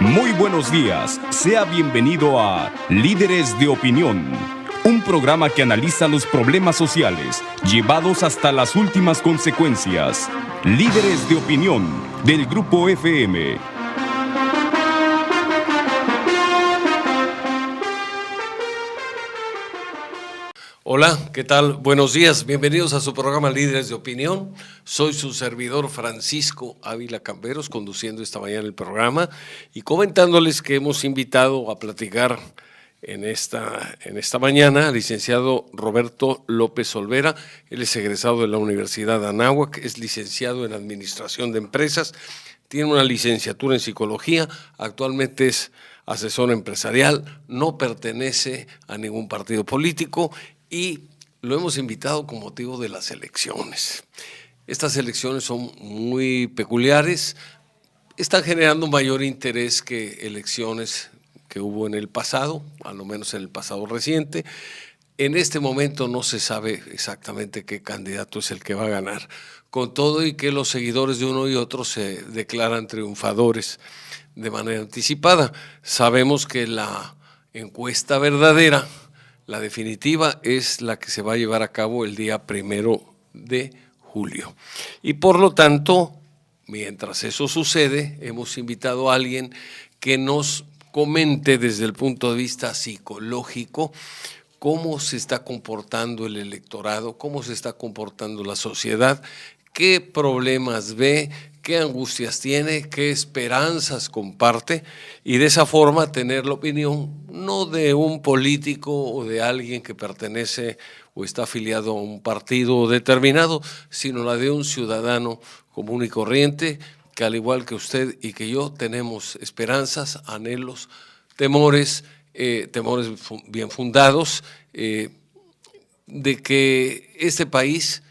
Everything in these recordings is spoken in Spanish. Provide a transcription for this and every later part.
Muy buenos días, sea bienvenido a Líderes de Opinión, un programa que analiza los problemas sociales llevados hasta las últimas consecuencias. Líderes de Opinión, del Grupo FM. Hola, ¿qué tal? Buenos días, bienvenidos a su programa Líderes de Opinión. Soy su servidor Francisco Ávila Camberos, conduciendo esta mañana el programa y comentándoles que hemos invitado a platicar en esta mañana al licenciado Roberto López Olvera. Él es egresado de la Universidad de Anáhuac, es licenciado en Administración de Empresas, tiene una licenciatura en Psicología, actualmente es asesor empresarial, no pertenece a ningún partido político y lo hemos invitado con motivo de las elecciones. Estas elecciones son muy peculiares, están generando mayor interés que elecciones que hubo en el pasado, al menos en el pasado reciente. En este momento no se sabe exactamente qué candidato es el que va a ganar, con todo y que los seguidores de uno y otro se declaran triunfadores de manera anticipada. Sabemos que la encuesta verdadera, la definitiva, es la que se va a llevar a cabo el día 1 de julio. Y por lo tanto, mientras eso sucede, hemos invitado a alguien que nos comente desde el punto de vista psicológico cómo se está comportando el electorado, cómo se está comportando la sociedad, qué problemas ve, qué angustias tiene, qué esperanzas comparte, y de esa forma tener la opinión no de un político o de alguien que pertenece o está afiliado a un partido determinado, sino la de un ciudadano común y corriente que, al igual que usted y que yo, tenemos esperanzas, anhelos, temores bien fundados, de que este país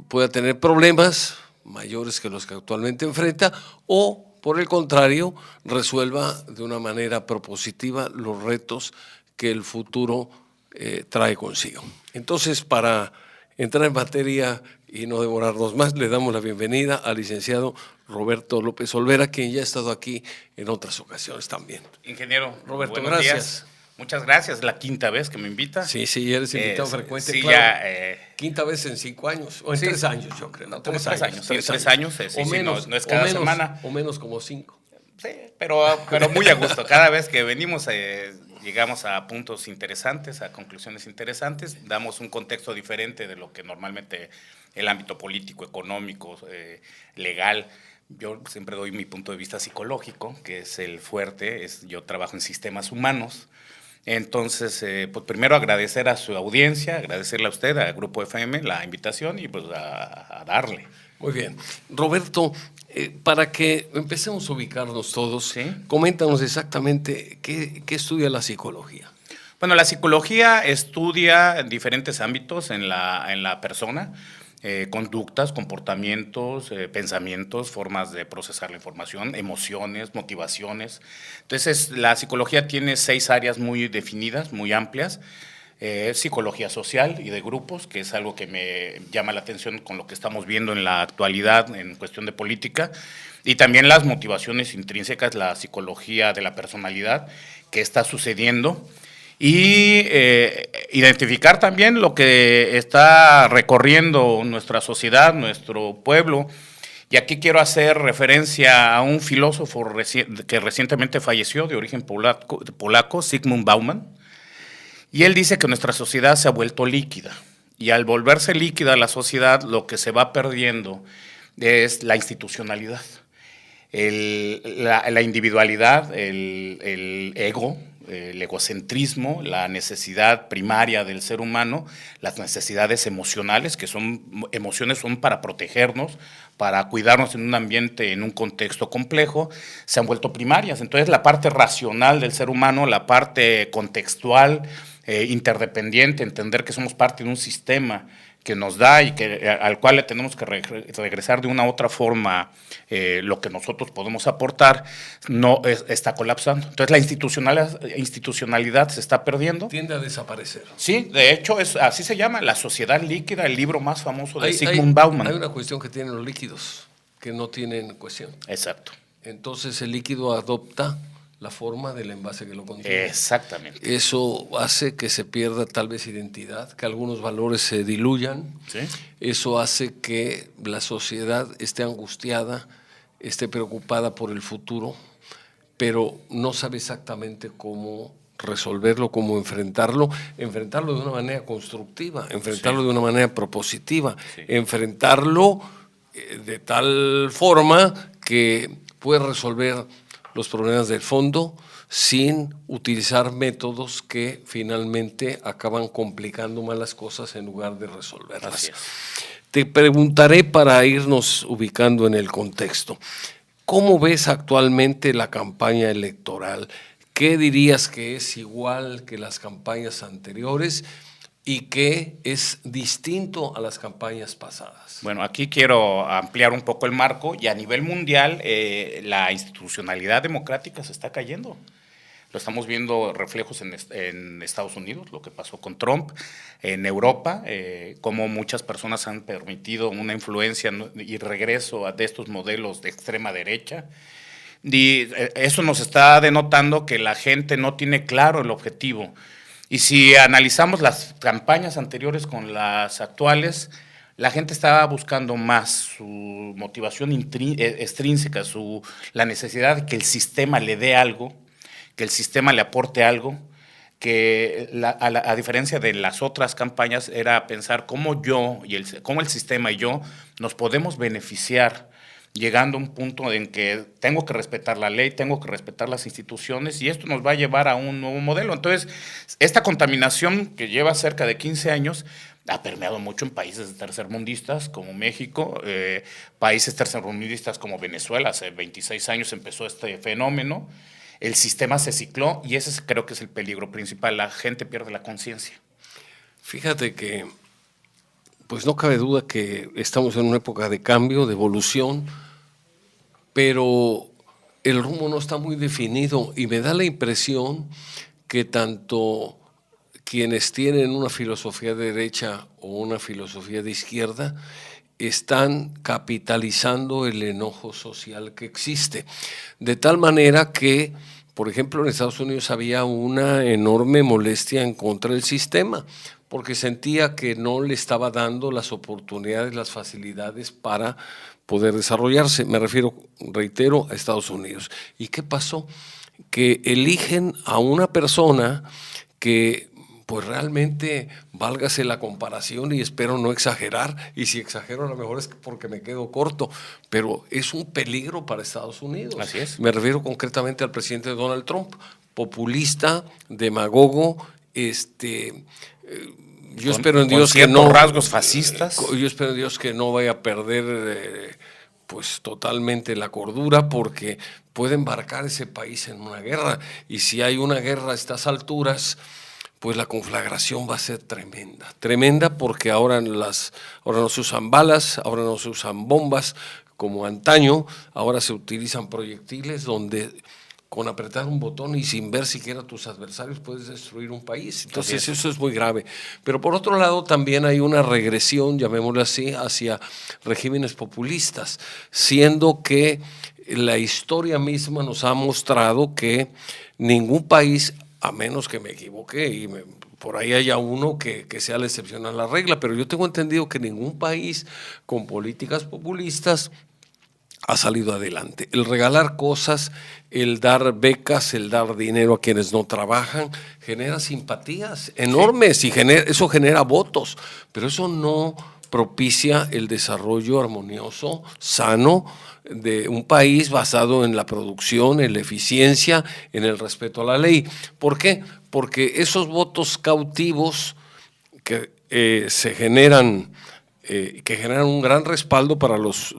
pueda tener problemas mayores que los que actualmente enfrenta o, por el contrario, resuelva de una manera propositiva los retos que el futuro trae consigo. Entonces, para entrar en materia y no demorarnos más, le damos la bienvenida al licenciado Roberto López Olvera, quien ya ha estado aquí en otras ocasiones también. Ingeniero Roberto, buenos gracias. Días. Muchas gracias, la quinta vez que me invita. Sí, eres invitado frecuente. Sí, claro. ya. Quinta vez en 5 años, o en 3 años, yo creo. No, 3 años. 3 años, sí, o menos, no es cada semana. O menos como 5. Sí, pero muy a gusto. Cada vez que venimos llegamos a puntos interesantes, a conclusiones interesantes, damos un contexto diferente de lo que normalmente el ámbito político, económico, legal. Yo siempre doy mi punto de vista psicológico, que es el fuerte, yo trabajo en sistemas humanos. Entonces, pues primero agradecer a su audiencia, agradecerle a usted, al Grupo FM, la invitación y pues a darle. Muy bien. Roberto, para que empecemos a ubicarnos todos, ¿sí? Coméntanos exactamente qué estudia la psicología. Bueno, la psicología estudia en diferentes ámbitos en la persona, conductas, comportamientos, pensamientos, formas de procesar la información, emociones, motivaciones. Entonces, la psicología tiene 6 áreas muy definidas, muy amplias. Psicología social y de grupos, que es algo que me llama la atención con lo que estamos viendo en la actualidad en cuestión de política, y también las motivaciones intrínsecas, la psicología de la personalidad, que está sucediendo, y identificar también lo que está recorriendo nuestra sociedad, nuestro pueblo. Y aquí quiero hacer referencia a un filósofo que recientemente falleció, de origen polaco, Zygmunt Bauman. Y él dice que nuestra sociedad se ha vuelto líquida, y al volverse líquida la sociedad, lo que se va perdiendo es la institucionalidad, la individualidad, el ego, el egocentrismo, la necesidad primaria del ser humano, las necesidades emocionales, que emociones son para protegernos, para cuidarnos en un ambiente, en un contexto complejo, se han vuelto primarias. Entonces, la parte racional del ser humano, la parte contextual, interdependiente, entender que somos parte de un sistema que nos da y al cual le tenemos que regresar de una u otra forma lo que nosotros podemos aportar, está colapsando. Entonces la institucionalidad se está perdiendo. Tiende a desaparecer. Sí, de hecho así se llama, La sociedad líquida, el libro más famoso de Zygmunt Bauman. Hay una cuestión que tienen los líquidos, que no tienen cuestión. Exacto. Entonces el líquido adopta la forma del envase que lo contiene. Exactamente. Eso hace que se pierda tal vez identidad, que algunos valores se diluyan. ¿Sí? Eso hace que la sociedad esté angustiada, esté preocupada por el futuro, pero no sabe exactamente cómo resolverlo, cómo enfrentarlo de una manera constructiva, enfrentarlo de una manera propositiva, enfrentarlo de tal forma que puede resolver los problemas del fondo sin utilizar métodos que finalmente acaban complicando más las cosas en lugar de resolverlas. Así es. Te preguntaré para irnos ubicando en el contexto. ¿Cómo ves actualmente la campaña electoral? ¿Qué dirías que es igual que las campañas anteriores y qué es distinto a las campañas pasadas? Bueno, aquí quiero ampliar un poco el marco y a nivel mundial la institucionalidad democrática se está cayendo. Lo estamos viendo reflejos en Estados Unidos, lo que pasó con Trump, en Europa, cómo muchas personas han permitido una influencia y regreso de estos modelos de extrema derecha. Y eso nos está denotando que la gente no tiene claro el objetivo. Y si analizamos las campañas anteriores con las actuales, la gente estaba buscando más su motivación extrínseca, la necesidad de que el sistema le dé algo, que el sistema le aporte algo, que a diferencia de las otras campañas era pensar cómo cómo el sistema y yo nos podemos beneficiar, llegando a un punto en que tengo que respetar la ley, tengo que respetar las instituciones y esto nos va a llevar a un nuevo modelo. Entonces, esta contaminación que lleva cerca de 15 años ha permeado mucho en países tercermundistas como México, países tercermundistas como Venezuela. Hace 26 años empezó este fenómeno. El sistema se cicló y ese creo que es el peligro principal. La gente pierde la conciencia. Fíjate que, pues no cabe duda que estamos en una época de cambio, de evolución, pero el rumbo no está muy definido y me da la impresión que tanto quienes tienen una filosofía de derecha o una filosofía de izquierda están capitalizando el enojo social que existe. De tal manera que, por ejemplo, en Estados Unidos había una enorme molestia en contra del sistema, porque sentía que no le estaba dando las oportunidades, las facilidades para poder desarrollarse. Me refiero, reitero, a Estados Unidos. ¿Y qué pasó? Que eligen a una persona que pues realmente, válgase la comparación y espero no exagerar, y si exagero a lo mejor es porque me quedo corto, pero es un peligro para Estados Unidos. Así es. Me refiero concretamente al presidente Donald Trump, populista, demagogo, yo espero en Dios que no, rasgos fascistas. Yo espero en Dios que no vaya a perder pues totalmente la cordura, porque puede embarcar ese país en una guerra, y si hay una guerra a estas alturas, pues la conflagración va a ser tremenda, tremenda, porque ahora no se usan balas, ahora no se usan bombas como antaño, ahora se utilizan proyectiles donde con apretar un botón y sin ver siquiera a tus adversarios puedes destruir un país. Entonces eso es muy grave. Pero por otro lado también hay una regresión, llamémoslo así, hacia regímenes populistas, siendo que la historia misma nos ha mostrado que ningún país, a menos que me equivoque y por ahí haya uno que sea la excepción a la regla, pero yo tengo entendido que ningún país con políticas populistas ha salido adelante. El regalar cosas, el dar becas, el dar dinero a quienes no trabajan, genera simpatías enormes y eso genera votos, pero eso no propicia el desarrollo armonioso, sano, de un país basado en la producción, en la eficiencia, en el respeto a la ley. ¿Por qué? Porque esos votos cautivos que se generan, que generan un gran respaldo para los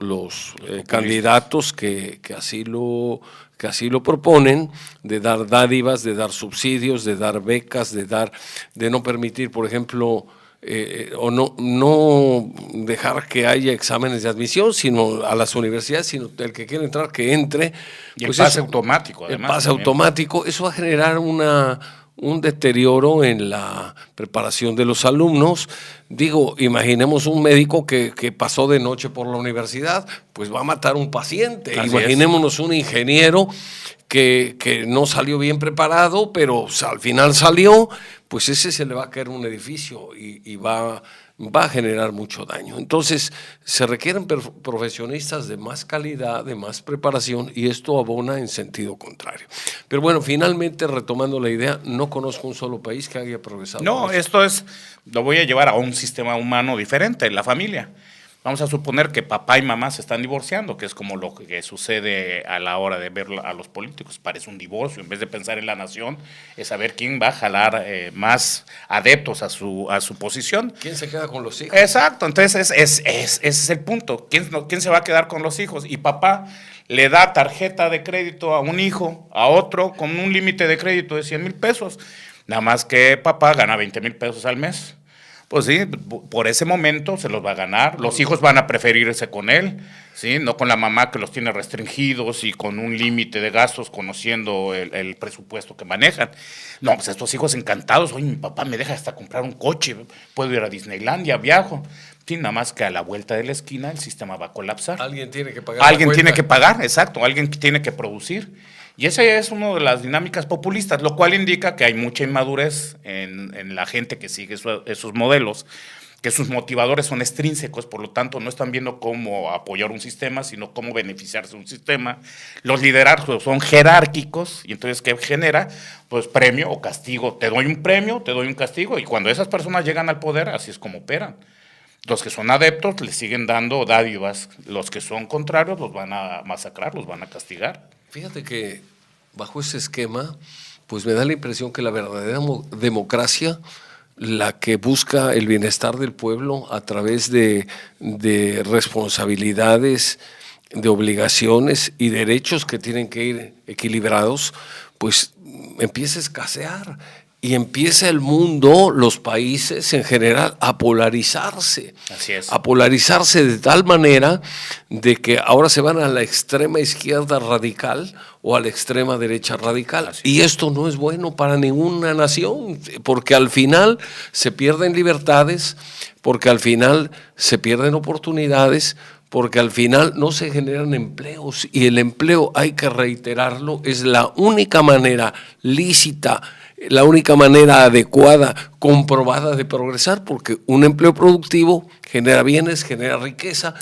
candidatos que así lo proponen, de dar dádivas, de dar subsidios, de dar becas, de no permitir, por ejemplo, o no dejar que haya exámenes de admisión sino a las universidades, sino el que quiere entrar que entre. Y pues el pase automático, además. El pase automático, eso va a generar un deterioro en la preparación de los alumnos. Digo, imaginemos un médico que pasó de noche por la universidad, pues va a matar un paciente. Imaginémonos un ingeniero que no salió bien preparado, pero al final salió, pues ese se le va a caer un edificio y va a generar mucho daño. Entonces, se requieren profesionistas de más calidad, de más preparación, y esto abona en sentido contrario. Pero bueno, finalmente, retomando la idea, no conozco un solo país que haya progresado. No, lo voy a llevar a un sistema humano diferente, la familia. Vamos a suponer que papá y mamá se están divorciando, que es como lo que sucede a la hora de ver a los políticos. Parece un divorcio. En vez de pensar en la nación, es saber quién va a jalar más adeptos a su posición. ¿Quién se queda con los hijos? Exacto. Entonces, ese es el punto. ¿Quién se va a quedar con los hijos? Y papá le da tarjeta de crédito a un hijo, a otro, con un límite de crédito de 100,000 pesos. Nada más que papá gana 20,000 pesos al mes. Pues sí, por ese momento se los va a ganar. Los hijos van a preferirse con él, ¿sí? No con la mamá que los tiene restringidos y con un límite de gastos, conociendo el presupuesto que manejan. No, pues estos hijos encantados. Oye, mi papá me deja hasta comprar un coche, puedo ir a Disneylandia, viajo. Sí, nada más que a la vuelta de la esquina el sistema va a colapsar. Alguien tiene que pagar. Alguien tiene que pagar, exacto. Alguien tiene que producir. Y esa es una de las dinámicas populistas, lo cual indica que hay mucha inmadurez en la gente que sigue esos modelos, que sus motivadores son extrínsecos, por lo tanto no están viendo cómo apoyar un sistema, sino cómo beneficiarse de un sistema. Los liderazgos son jerárquicos, y entonces ¿qué genera? Pues premio o castigo. Te doy un premio, te doy un castigo, y cuando esas personas llegan al poder, así es como operan. Los que son adeptos les siguen dando dádivas, los que son contrarios los van a masacrar, los van a castigar. Fíjate que bajo ese esquema, pues me da la impresión que la verdadera democracia, la que busca el bienestar del pueblo a través de responsabilidades, de obligaciones y derechos que tienen que ir equilibrados, pues empieza a escasear. Y empieza el mundo, los países en general, a polarizarse. Así es. A polarizarse de tal manera de que ahora se van a la extrema izquierda radical o a la extrema derecha radical. Y esto no es bueno para ninguna nación, porque al final se pierden libertades, porque al final se pierden oportunidades, porque al final no se generan empleos. Y el empleo, hay que reiterarlo, es la única manera lícita, la única manera adecuada, comprobada de progresar, porque un empleo productivo genera bienes, genera riqueza,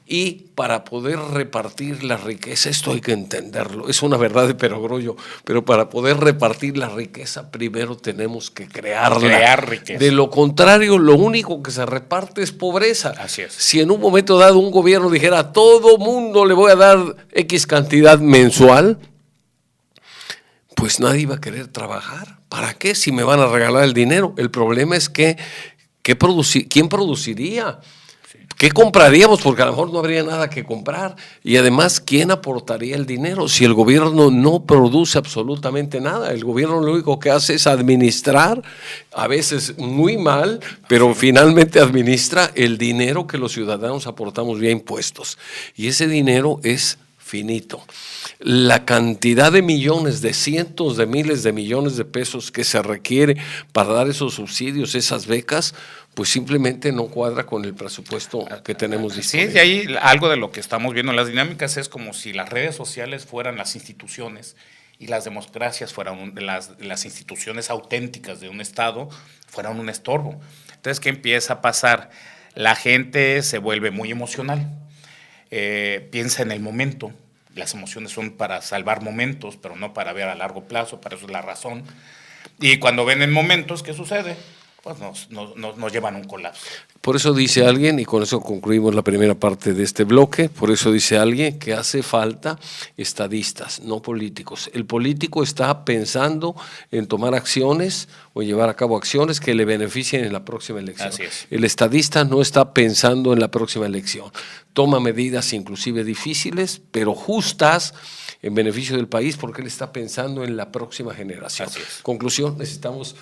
y para poder repartir la riqueza, esto hay que entenderlo, es una verdad de perogrullo, pero para poder repartir la riqueza primero tenemos que crearla. Crear riqueza. De lo contrario, lo único que se reparte es pobreza. Así es. Si en un momento dado un gobierno dijera a todo mundo le voy a dar X cantidad mensual, pues nadie va a querer trabajar. ¿Para qué? Si me van a regalar el dinero. El problema es que ¿quién produciría? ¿Qué compraríamos? Porque a lo mejor no habría nada que comprar. Y además, ¿quién aportaría el dinero si el gobierno no produce absolutamente nada? El gobierno lo único que hace es administrar, a veces muy mal, pero finalmente administra el dinero que los ciudadanos aportamos vía impuestos. Y ese dinero es finito. La cantidad de millones, de cientos de miles de millones de pesos que se requiere para dar esos subsidios, esas becas, pues simplemente no cuadra con el presupuesto que tenemos disponible. Sí, y ahí algo de lo que estamos viendo en las dinámicas es como si las redes sociales fueran las instituciones y las democracias fueran las instituciones auténticas de un Estado, fueran un estorbo. Entonces, ¿qué empieza a pasar? La gente se vuelve muy emocional, piensa en el momento. Las emociones son para salvar momentos, pero no para ver a largo plazo, para eso es la razón. Y cuando ven en momentos, ¿qué sucede? Pues nos llevan a un colapso. Por eso dice alguien, y con eso concluimos la primera parte de este bloque, por eso dice alguien que hace falta estadistas, no políticos. El político está pensando en tomar acciones o llevar a cabo acciones que le beneficien en la próxima elección. Así es. El estadista no está pensando en la próxima elección. Toma medidas inclusive difíciles, pero justas, en beneficio del país, porque él está pensando en la próxima generación. Así es. Conclusión, necesitamos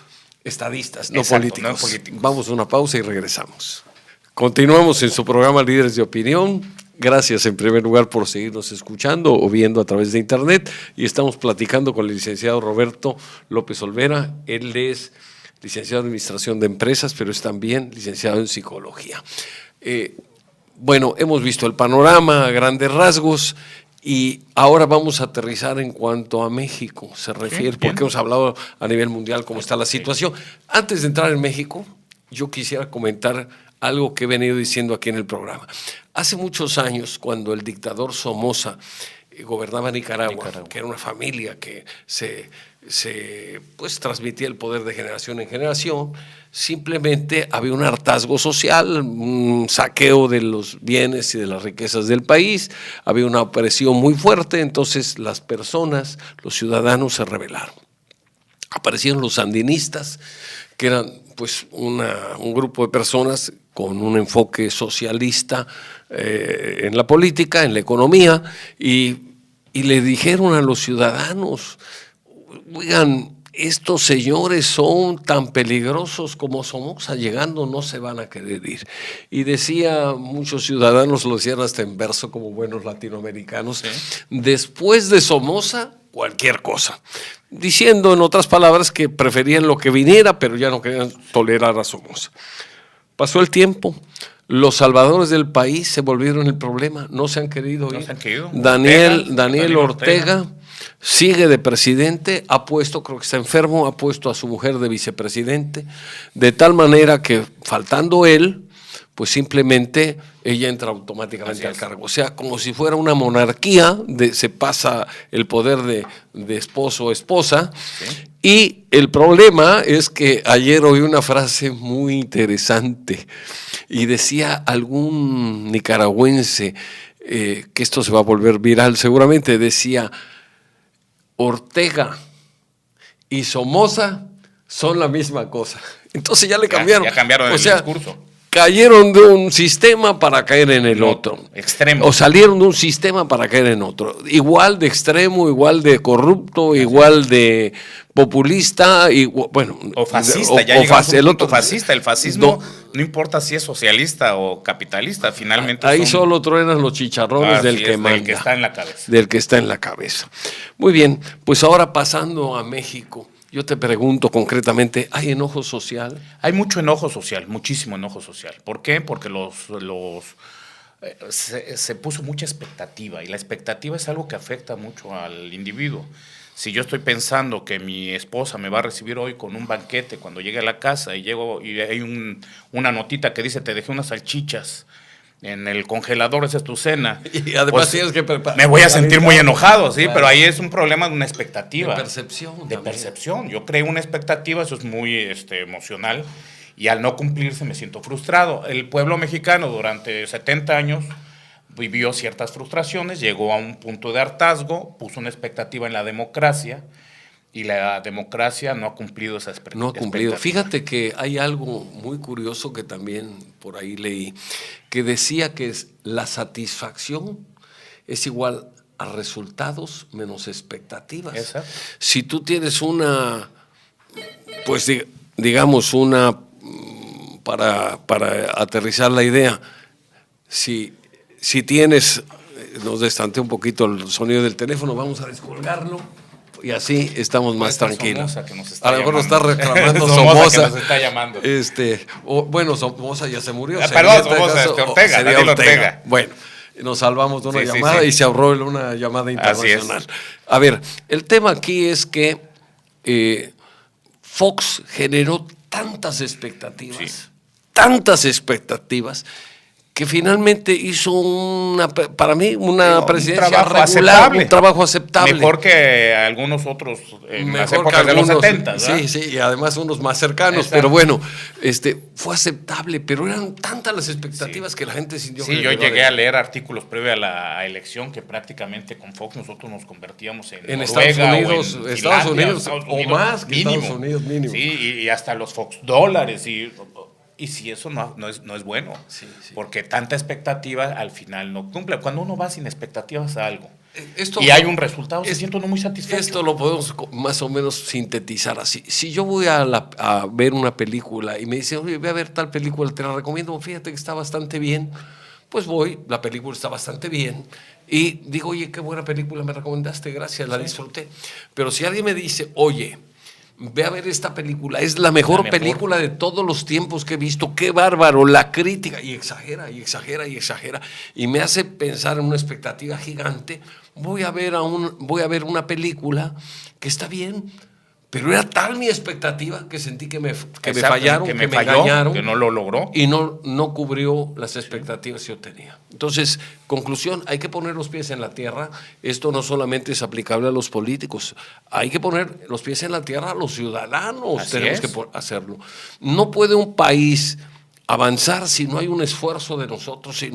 estadistas, no Exacto, políticos. no políticos. Vamos a una pausa y regresamos. Continuamos en su programa Líderes de Opinión. Gracias en primer lugar por seguirnos escuchando o viendo a través de internet, y estamos platicando con el licenciado Roberto López Olvera. Él es licenciado en Administración de Empresas, pero es también licenciado en Psicología. Bueno, hemos visto el panorama a grandes rasgos. Y ahora vamos a aterrizar en cuanto a México se refiere, porque hemos hablado a nivel mundial cómo está la situación. Antes de entrar en México, yo quisiera comentar algo que he venido diciendo aquí en el programa. Hace muchos años, cuando el dictador Somoza gobernaba Nicaragua, que era una familia que pues transmitía el poder de generación en generación, simplemente había un hartazgo social, un saqueo de los bienes y de las riquezas del país, había una opresión muy fuerte, entonces las personas, los ciudadanos se rebelaron. Aparecieron los sandinistas, que eran pues un grupo de personas con un enfoque socialista en la política, en la economía, y le dijeron a los ciudadanos: oigan, estos señores son tan peligrosos como Somoza, llegando no se van a querer ir. Y decía, muchos ciudadanos lo decían hasta en verso como buenos latinoamericanos, después de Somoza, cualquier cosa. Diciendo en otras palabras que preferían lo que viniera, pero ya no querían tolerar a Somoza. Pasó el tiempo, los salvadores del país se volvieron el problema, no se han querido ir. Daniel Ortega sigue de presidente, ha puesto, creo que está enfermo, ha puesto a su mujer de vicepresidente, de tal manera que faltando él, pues simplemente ella entra automáticamente al cargo. O sea, como si fuera una monarquía, se pasa el poder de esposo o esposa. Sí. Y el problema es que ayer oí una frase muy interesante y decía algún nicaragüense, que esto se va a volver viral seguramente, decía: Ortega y Somoza son la misma cosa. Entonces ya le cambiaron. Ya cambiaron el discurso. Cayeron de un sistema para caer en el otro. Extremo. O salieron de un sistema para caer en otro. Igual de extremo, igual de corrupto, igual de populista, bueno. O fascista, fascista. El fascismo no importa si es socialista o capitalista, finalmente. Ahí solo truenan los chicharrones del que manda. Del que está en la cabeza. Del que está en la cabeza. Muy bien, pues ahora pasando a México. Yo te pregunto concretamente, ¿hay enojo social? Hay mucho enojo social, muchísimo enojo social. ¿Por qué? Porque se puso mucha expectativa, y la expectativa es algo que afecta mucho al individuo. Si yo estoy pensando que mi esposa me va a recibir hoy con un banquete cuando llegue a la casa y llego y hay una notita que dice: te dejé unas salchichas en el congelador, esa es tu cena. Y además pues, tienes que preparar. Me voy a sentir muy enojado, sí, claro. Pero ahí es un problema de una expectativa. De percepción. De percepción. Yo creo una expectativa, eso es muy emocional, y al no cumplirse me siento frustrado. El pueblo mexicano durante 70 años vivió ciertas frustraciones, llegó a un punto de hartazgo, puso una expectativa en la democracia, y la democracia no ha cumplido esa expectativa. No ha cumplido. Fíjate que hay algo muy curioso que también por ahí leí, que decía que la satisfacción es igual a resultados menos expectativas. Exacto. Si tú tienes digamos para aterrizar la idea, si tienes, nos destante un poquito el sonido del teléfono, vamos a descolgarlo. Y así estamos más tranquilos. A lo mejor nos está reclamando Somoza. Que nos está llamando. Bueno, Somoza ya se murió. Perdón, Somoza, Ortega, Daniel Ortega. Bueno, nos salvamos de una llamada y se ahorró una llamada internacional. A ver, el tema aquí es que Fox generó tantas expectativas, que finalmente hizo para mí una presidencia regular, un trabajo aceptable. Mejor que algunos otros en las épocas de los 70, ¿verdad? Sí, y además unos más cercanos. Exacto. Pero bueno, fue aceptable, pero eran tantas las expectativas que la gente sintió. Sí, yo llegué a leer artículos previo a la elección que prácticamente con Fox nosotros nos convertíamos en Noruega, Estados Unidos o más que mínimo. Estados Unidos mínimo. Sí, y hasta los Fox dólares y si eso no es bueno, sí. Porque tanta expectativa al final no cumple. Cuando uno va sin expectativas a algo y hay un resultado, se siente uno muy satisfecho. Esto lo podemos más o menos sintetizar así. Si yo voy a ver una película y me dicen, oye, voy a ver tal película, te la recomiendo, fíjate que está bastante bien, pues voy, la película está bastante bien y digo, oye, qué buena película me recomendaste, gracias, la disfruté. Pero si alguien me dice, oye, ve a ver esta película, es la mejor película de todos los tiempos que he visto, qué bárbaro, la crítica, y exagera, y me hace pensar en una expectativa gigante, voy a ver una película que está bien, pero era tal mi expectativa que sentí que me fallaron, que me engañaron, que no lo logró. Y no cubrió las expectativas que yo tenía. Entonces, conclusión, hay que poner los pies en la tierra. Esto no solamente es aplicable a los políticos, hay que poner los pies en la tierra a los ciudadanos. Así tenemos es. que hacerlo. No puede un país avanzar si no hay un esfuerzo de nosotros, si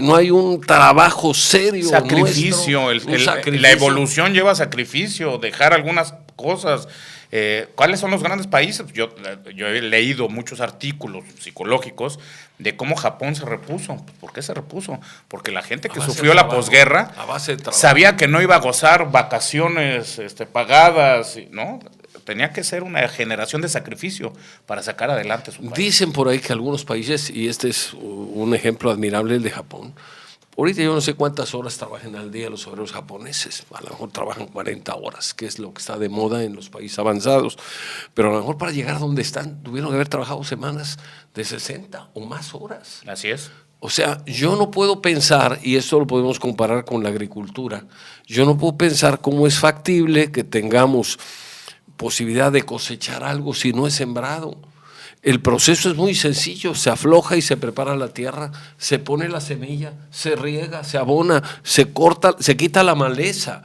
no hay un trabajo serio. Sacrificio, sacrificio. La evolución lleva sacrificio, dejar algunas cosas. ¿Cuáles son los grandes países? Yo he leído muchos artículos psicológicos de cómo Japón se repuso. ¿Por qué se repuso? Porque la gente que sufrió la posguerra sabía que no iba a gozar vacaciones pagadas, ¿no? Tenía que ser una generación de sacrificio para sacar adelante su país. Dicen por ahí que algunos países, y este es un ejemplo admirable, el de Japón, ahorita yo no sé cuántas horas trabajan al día los obreros japoneses, a lo mejor trabajan 40 horas, que es lo que está de moda en los países avanzados, pero a lo mejor para llegar a donde están tuvieron que haber trabajado semanas de 60 o más horas. Así es. O sea, yo no puedo pensar, y esto lo podemos comparar con la agricultura, yo no puedo pensar cómo es factible que tengamos posibilidad de cosechar algo si no es sembrado. El proceso es muy sencillo, se afloja y se prepara la tierra, se pone la semilla, se riega, se abona, se corta, se quita la maleza,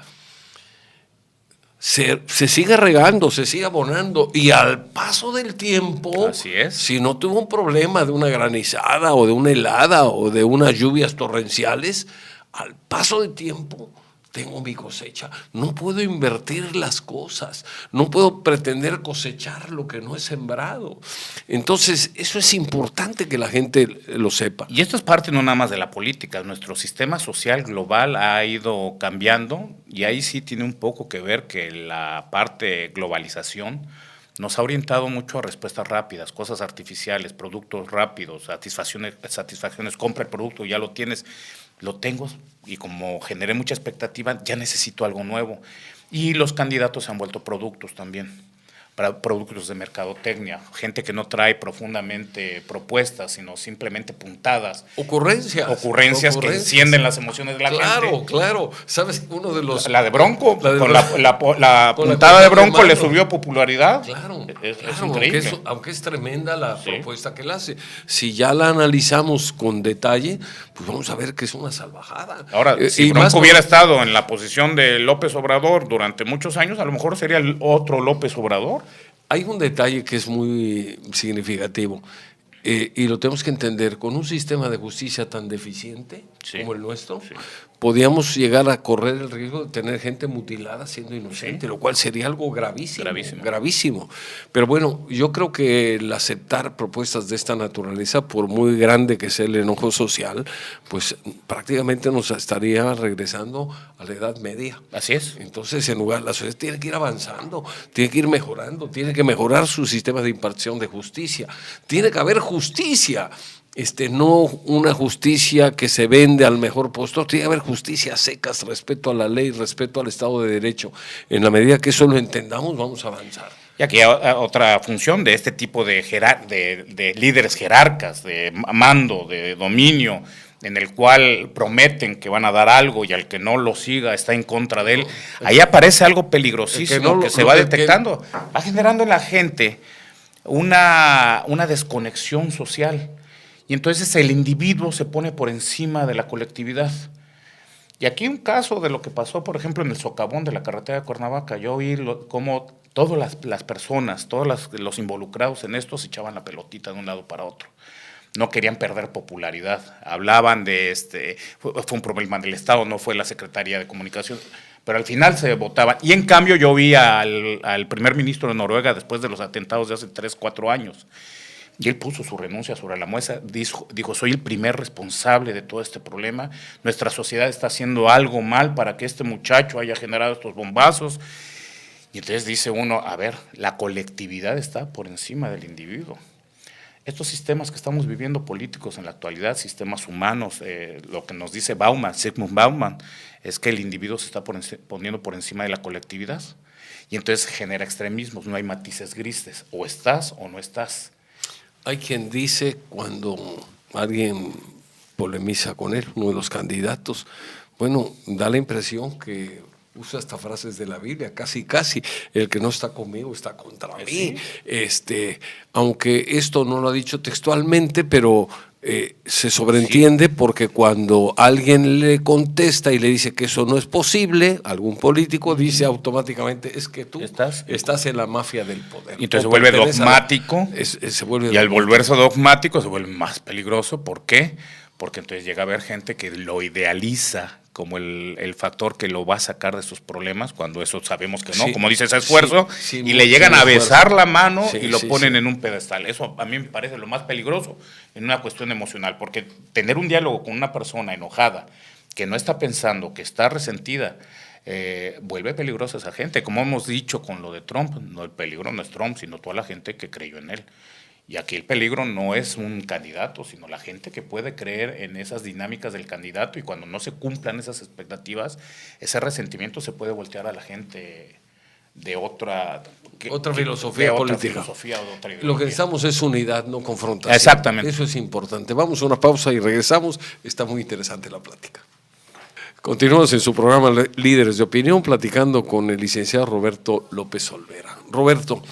se sigue regando, se sigue abonando y al paso del tiempo, así es, si no tuvo un problema de una granizada o de una helada o de unas lluvias torrenciales, al paso del tiempo tengo mi cosecha. No puedo invertir las cosas, no puedo pretender cosechar lo que no he sembrado. Entonces, eso es importante que la gente lo sepa. Y esto es parte no nada más de la política. Nuestro sistema social global ha ido cambiando y ahí sí tiene un poco que ver que la parte globalización nos ha orientado mucho a respuestas rápidas, cosas artificiales, productos rápidos, satisfacciones, compra el producto, ya lo tienes, lo tengo y como generé mucha expectativa, ya necesito algo nuevo. Y los candidatos se han vuelto productos también, para productos de mercadotecnia, gente que no trae profundamente propuestas, sino simplemente puntadas. Ocurrencias que encienden las emociones de la gente. Claro. ¿Sabes? Uno de los... La de Bronco, la puntada de Bronco le subió popularidad. Claro, es increíble. Aunque es tremenda la propuesta que él hace. Si ya la analizamos con detalle, pues vamos a ver que es una salvajada. Ahora, si Bronco hubiera estado en la posición de López Obrador durante muchos años, a lo mejor sería el otro López Obrador. Hay un detalle que es muy significativo y lo tenemos que entender. Con un sistema de justicia tan deficiente como el nuestro, podíamos llegar a correr el riesgo de tener gente mutilada siendo inocente, lo cual sería algo gravísimo. Pero bueno, yo creo que el aceptar propuestas de esta naturaleza, por muy grande que sea el enojo social, pues prácticamente nos estaría regresando a la Edad Media. Así es. Entonces, en lugar, la sociedad tiene que ir avanzando, tiene que ir mejorando, tiene que mejorar su sistema de impartición de justicia, tiene que haber justicia. No una justicia que se vende al mejor postor, tiene que haber justicia secas, respeto a la ley, respeto al Estado de Derecho. En la medida que eso lo entendamos, vamos a avanzar. Y aquí hay otra función de este tipo de líderes jerarcas, de mando, de dominio, en el cual prometen que van a dar algo y al que no lo siga está en contra de él. Ahí aparece algo peligrosísimo que se va detectando. Va generando en la gente una desconexión social. Y entonces el individuo se pone por encima de la colectividad. Y aquí un caso de lo que pasó, por ejemplo, en el socavón de la carretera de Cuernavaca. Yo vi cómo todas las personas, todos los involucrados en esto se echaban la pelotita de un lado para otro. No querían perder popularidad. Hablaban de fue un problema del Estado, no fue la Secretaría de Comunicación. Pero al final se votaban. Y en cambio yo vi al primer ministro de Noruega después de los atentados de hace 3, 4 años. Y él puso su renuncia sobre la mesa, dijo, soy el primer responsable de todo este problema, nuestra sociedad está haciendo algo mal para que este muchacho haya generado estos bombazos. Y entonces dice uno, a ver, la colectividad está por encima del individuo. Estos sistemas que estamos viviendo políticos en la actualidad, sistemas humanos, lo que nos dice Sigmund Bauman, es que el individuo se está poniendo por encima de la colectividad. Y entonces genera extremismos, no hay matices grises, o estás o no estás. Hay quien dice, cuando alguien polemiza con él, uno de los candidatos, bueno, da la impresión que usa hasta frases de la Biblia, casi, el que no está conmigo está contra mí. Aunque esto no lo ha dicho textualmente, pero se sobreentiende porque cuando alguien le contesta y le dice que eso no es posible, algún político dice automáticamente, es que tú estás en la mafia del poder. Y entonces se vuelve dogmático, y al volverse dogmático se vuelve más peligroso. ¿Por qué? Porque entonces llega a haber gente que lo idealiza como el factor que lo va a sacar de sus problemas, cuando eso sabemos que no, sí, como dice ese esfuerzo, sí, y le llegan a besar la mano y lo ponen en un pedestal. Eso a mí me parece lo más peligroso en una cuestión emocional, porque tener un diálogo con una persona enojada, que no está pensando, que está resentida, vuelve peligrosa a esa gente. Como hemos dicho con lo de Trump, no, el peligro no es Trump, sino toda la gente que creyó en él. Y aquí el peligro no es un candidato, sino la gente que puede creer en esas dinámicas del candidato, y cuando no se cumplan esas expectativas, ese resentimiento se puede voltear a la gente de otra filosofía política. Lo que necesitamos es unidad, no confrontación. Exactamente. Eso es importante. Vamos a una pausa y regresamos. Está muy interesante la plática. Continuamos en su programa Líderes de Opinión, platicando con el licenciado Roberto López Olvera. Roberto,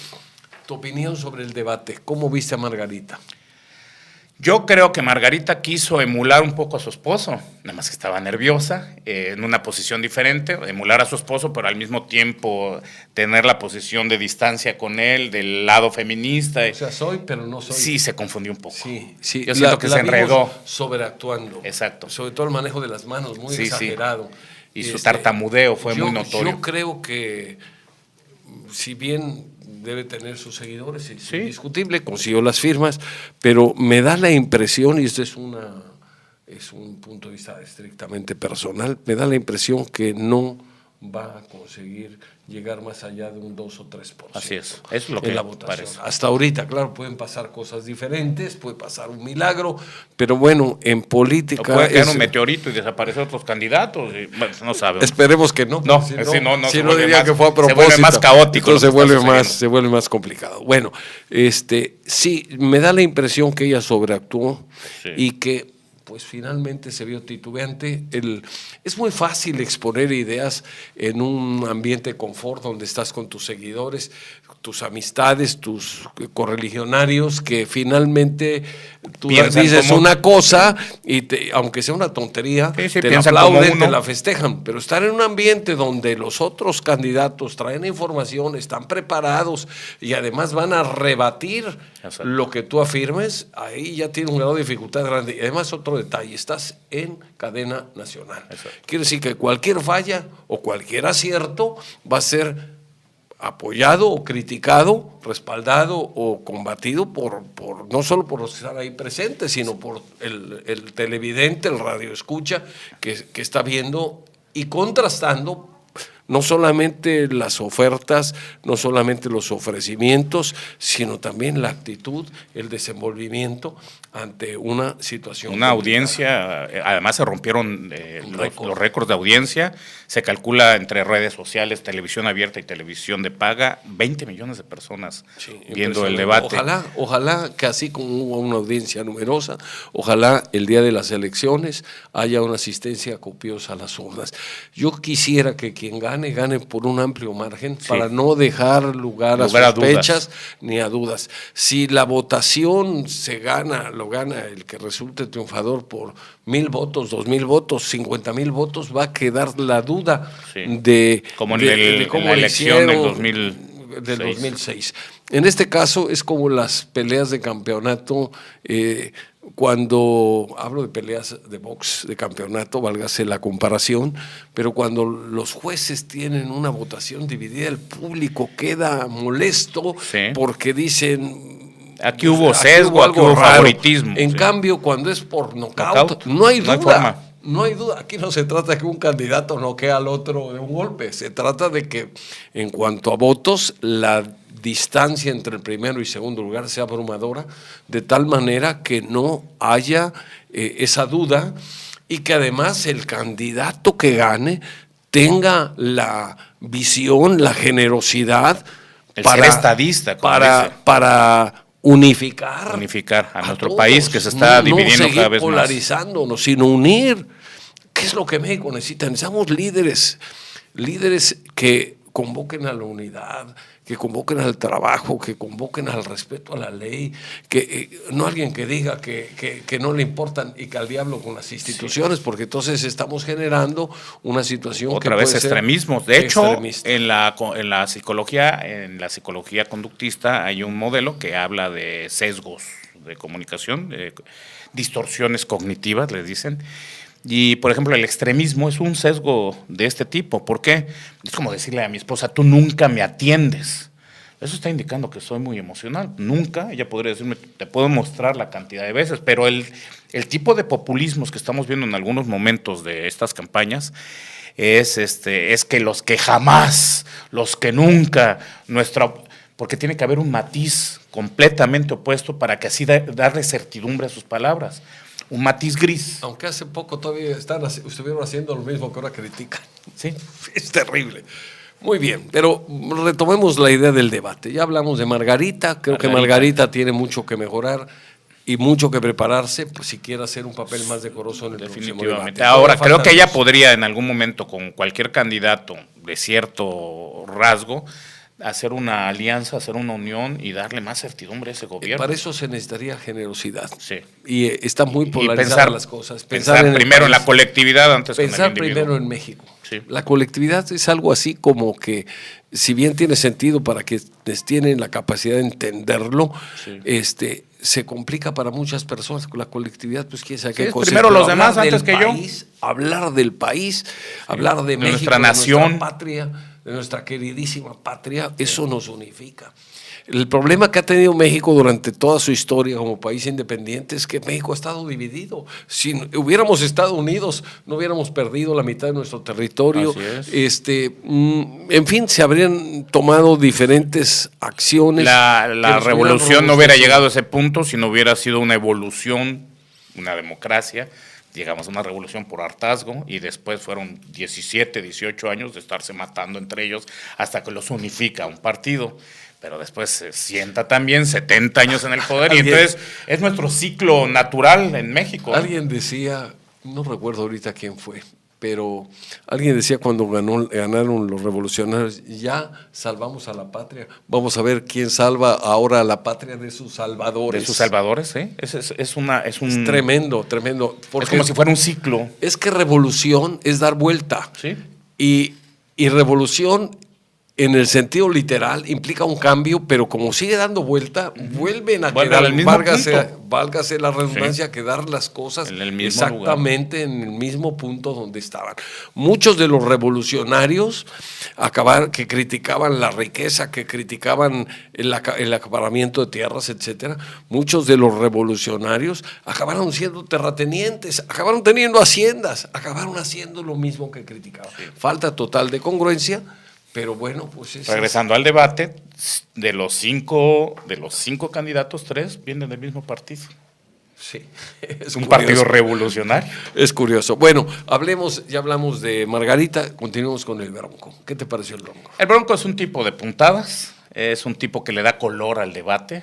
tu opinión sobre el debate, ¿cómo viste a Margarita? Yo creo que Margarita quiso emular un poco a su esposo, nada más que estaba nerviosa, en una posición diferente, emular a su esposo, pero al mismo tiempo tener la posición de distancia con él, del lado feminista. O sea, soy, pero no soy. Sí, se confundió un poco. Sí. Yo siento que se enredó. Sobreactuando. Exacto. Sobre todo el manejo de las manos, muy exagerado. Sí. Y su tartamudeo fue muy notorio. Yo creo que, si bien debe tener sus seguidores, es indiscutible, consiguió las firmas, pero me da la impresión, y esto es un punto de vista estrictamente personal, me da la impresión que no va a conseguir llegar más allá de un 2 o 3%. Así es, eso es lo que la votación. Parece. Hasta ahorita, claro, pueden pasar cosas diferentes, puede pasar un milagro, pero bueno, en política... O puede caer un meteorito y desaparecer otros candidatos, y, bueno, no sabemos. Esperemos que no. Si no diría que fue a propósito. Se vuelve más caótico. Se vuelve más complicado. Bueno, sí, me da la impresión que ella sobreactuó y que pues finalmente se vio titubeante. Es muy fácil exponer ideas en un ambiente de confort donde estás con tus seguidores, tus amistades, tus correligionarios, que finalmente tú dices una cosa y aunque sea una tontería, te la aplauden, te la festejan, pero estar en un ambiente donde los otros candidatos traen información, están preparados y además van a rebatir lo que tú afirmes, ahí ya tiene un grado de dificultad grande. Y además otro detalle, estás en cadena nacional. Exacto. Quiere decir que cualquier falla o cualquier acierto va a ser apoyado o criticado, respaldado o combatido por no solo por los que están ahí presentes, sino por el televidente, el radioescucha que está viendo y contrastando no solamente las ofertas, no solamente los ofrecimientos, sino también la actitud, el desenvolvimiento ante una situación. Una audiencia, además se rompieron los récords de audiencia, se calcula entre redes sociales, televisión abierta y televisión de paga, 20 millones de personas viendo el debate. Ojalá que así como hubo una audiencia numerosa, ojalá el día de las elecciones haya una asistencia copiosa a las urnas. Yo quisiera que quien gane por un amplio margen, para no dejar lugar a sospechas ni a dudas. Si la votación lo gana el que resulte triunfador por 1,000 votos, 2,000 votos, 50,000 votos, va a quedar la duda de cómo la elección del 2006. En este caso es como las peleas de campeonato. Cuando hablo de peleas de box de campeonato, válgase la comparación, pero cuando los jueces tienen una votación dividida, el público queda molesto porque dicen... Aquí hubo sesgo, aquí hubo favoritismo. En cambio, cuando es por nocaut, no hay duda. No hay duda, aquí no se trata de que un candidato noquee al otro de un golpe, se trata de que en cuanto a votos, la distancia entre el primero y segundo lugar sea abrumadora, de tal manera que no haya esa duda y que además el candidato que gane tenga la visión, la generosidad ser estadista, para unificar a nuestro país, que se está dividiendo cada vez más. No polarizándonos, sino unir. ¿Qué es lo que México necesita? Necesitamos líderes que convoquen a la unidad, que convoquen al trabajo, que convoquen al respeto a la ley, que no alguien que diga que no le importan y que al diablo con las instituciones, porque entonces estamos generando una situación otra que vez puede ser extremismos. De hecho, extremista. en la psicología conductista hay un modelo que habla de sesgos de comunicación, distorsiones cognitivas, les dicen. Y, por ejemplo, el extremismo es un sesgo de este tipo. ¿Por qué? Es como decirle a mi esposa, tú nunca me atiendes. Eso está indicando que soy muy emocional. Nunca, ella podría decirme, te puedo mostrar la cantidad de veces, pero el tipo de populismos que estamos viendo en algunos momentos de estas campañas es que los que jamás, los que nunca, porque tiene que haber un matiz completamente opuesto para que así darle certidumbre a sus palabras. Un matiz gris. Aunque hace poco todavía estuvieron haciendo lo mismo que ahora critican. Sí. Es terrible. Muy bien, pero retomemos la idea del debate. Ya hablamos de Margarita, creo que Margarita tiene mucho que mejorar y mucho que prepararse, pues si quiere hacer un papel más decoroso en el próximo debate. Ahora, creo que ella podría en algún momento con cualquier candidato de cierto rasgo hacer una alianza, hacer una unión y darle más certidumbre a ese gobierno. Para eso se necesitaría generosidad. Sí. Y están muy polarizadas las cosas. Pensar primero en la colectividad antes que en el individuo. Pensar primero en México. Sí. La colectividad es algo así como que, si bien tiene sentido para quienes tienen la capacidad de entenderlo, sí, se complica para muchas personas. Con la colectividad, pues quién sabe qué cosa. Primero los demás antes que yo. Hablar del país, sí, hablar de México, nuestra nación, de nuestra patria, de nuestra queridísima patria, sí, eso nos unifica. El problema que ha tenido México durante toda su historia como país independiente es que México ha estado dividido. Si hubiéramos estado unidos, no hubiéramos perdido la mitad de nuestro territorio. Así es. En fin, se habrían tomado diferentes acciones. La revolución no hubiera llegado a ese punto si no hubiera sido una evolución, una democracia. Llegamos a una revolución por hartazgo y después fueron 17, 18 años de estarse matando entre ellos hasta que los unifica un partido. Pero después se sienta también 70 años en el poder y entonces es nuestro ciclo natural en México. Alguien decía, no recuerdo ahorita quién fue, pero alguien decía cuando ganaron los revolucionarios, ya salvamos a la patria, vamos a ver quién salva ahora a la patria de sus salvadores. De sus salvadores, ¿sí? Es tremendo, tremendo. Es como si fuera un ciclo. Es que revolución es dar vuelta. Sí. Y revolución, en el sentido literal, implica un cambio, pero como sigue dando vuelta, vuelven a quedar, válgase la redundancia, sí, quedar las cosas en el mismo exactamente lugar, en el mismo punto donde estaban. Muchos de los revolucionarios que criticaban la riqueza, que criticaban el acaparamiento de tierras, etcétera, muchos de los revolucionarios acabaron siendo terratenientes, acabaron teniendo haciendas, acabaron haciendo lo mismo que criticaban. Sí. Falta total de congruencia. Pero bueno, pues regresando al debate, de los cinco candidatos, 3 vienen del mismo partido. Sí, es un partido revolucionario. Es curioso. Bueno, ya hablamos de Margarita, continuemos con el Bronco. ¿Qué te pareció el Bronco? El Bronco es un tipo de puntadas, es un tipo que le da color al debate,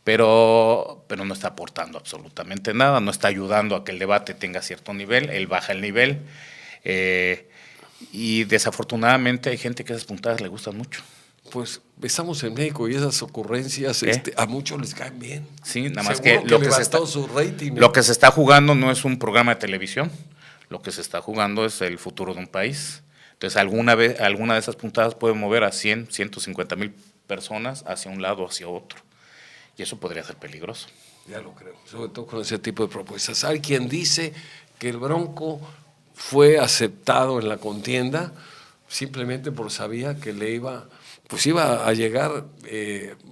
pero no está aportando absolutamente nada, no está ayudando a que el debate tenga cierto nivel, él baja el nivel. Y desafortunadamente hay gente que esas puntadas le gustan mucho. Pues estamos en México y esas ocurrencias a muchos les caen bien. Sí, nada más seguro que lo que se está jugando no es un programa de televisión, lo que se está jugando es el futuro de un país. Entonces alguna de esas puntadas puede mover a 100, 150 mil personas hacia un lado o hacia otro. Y eso podría ser peligroso. Ya lo creo, sobre todo con ese tipo de propuestas. Hay quien dice que el Bronco fue aceptado en la contienda simplemente porque sabía que iba a llegar